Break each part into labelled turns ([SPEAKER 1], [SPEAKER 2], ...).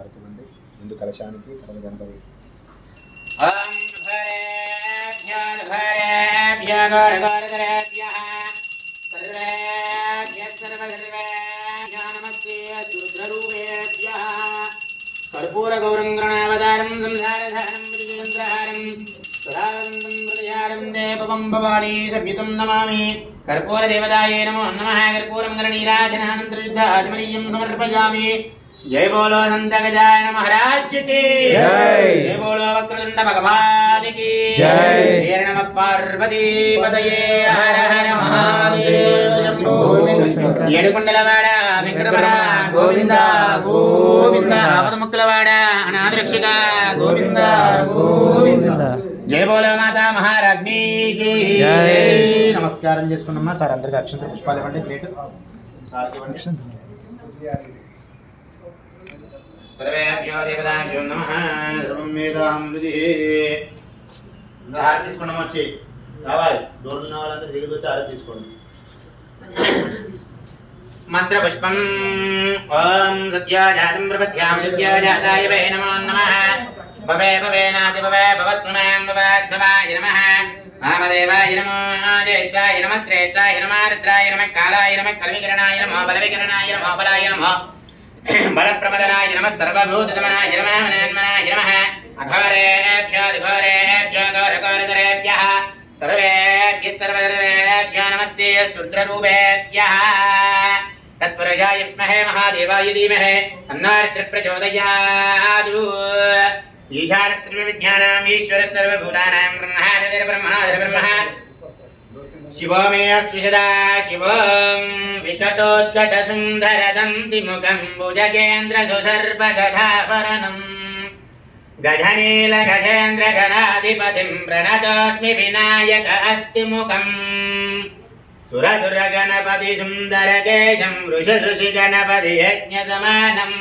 [SPEAKER 1] హారతి ఇవ్వండి. ముందు కలశానికి, తర్వాత గణపతి.
[SPEAKER 2] कर्पूर गौरंगणावतारं संसारधारं विजयेन्द्रहारं सदानन्दं हृदयारविन्दे पवं भवानी सभ्युतं नमामि। कर्पूर देवताये नमो नमः। कर्पूरं गणनीराजनानन्तरयुद्धाजमनीयं समर्पयामि। जय बोलो संत गजानन महाराज की जय। जय बोलो वक्रतुंड भगवान की जय। जय नमः पार्वती पतये हर हर महादेव शंभो शंकर। ఏడుకొండలవాడ వెంకటరమణ గోవింద గోవింద ఆపదముక్కులవాడ అనాథ రక్షక గోవింద గోవింద। జయ బోలో మాతా మహారాజ్ఞి కి జై। నమస్కారం చేసుకున్నామా సార్, అందరికీ అక్షంతలు పుష్పాలు ఇవ్వండి, ప్లేట్ సార్కి ఇవ్వండి। सर्वेभ्यो देवताभ्यो नमः। सर्वं वेदां विदिहे। హారతి తీసుకున్నాం, వచ్చి రావాలి, దూరం ఉన్న వాళ్ళంతా దగ్గరికి వచ్చి హారతి తీసుకోండి। మంత్ర పుష్పం ఓం సత్యాజాతం ప్రపద్యామి సత్యాజాతాయ వై నమో నమః। భవే భవేనాది భవే భవత్మమాం భవద్భవాయ నమః। వామదేవాయ నమో జ్యేష్ఠాయ నమః శ్రేష్ఠాయ నమః రుద్రాయ నమః కాలాయ నమః కలవికరణాయ నమః బలవికరణాయ నమః బలాయ నమః बलप्रमदनाय नमः सर्वभूतदमनाय नमः मनन्मनाय नमः। अघोरेभ्यो घोरेभ्यो घोरघोरधरेभ्यः सर्वेभ्यः सर्वधर्मेभ्यो नमस्ते रुद्ररूपेभ्यः। तत्पुरुषाय विद्महे महादेवाय धीमहि तन्नो प्रचोदयात्। ईशानस्त्रिविद्यानाम् ईश्वरः सर्वभूतानां ब्रह्मः शिवो मे अस्विषदा शिवं विकटोत्कटसुन्दरदं तिमुखं भुजगेन्द्रसुसर्पगधाभरणं गजनीलगजेन्द्रगणाधिपतिं प्रणतोऽस्मि विनायक अस्तिमुखम्। सुरसुरगणपतिसुन्दरकेशं ऋषिगणपतियज्ञसमानम्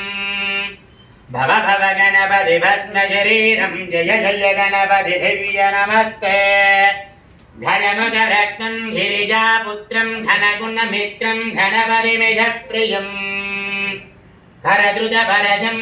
[SPEAKER 2] भव भव गणपति पद्मशरीरं जय जय गणपति दिव्य नमस्ते। घनमुखरत्नं गिरिजापुत्रं घनगुणमित्रं घनपरिमिषप्रियं करद्रुतपरशं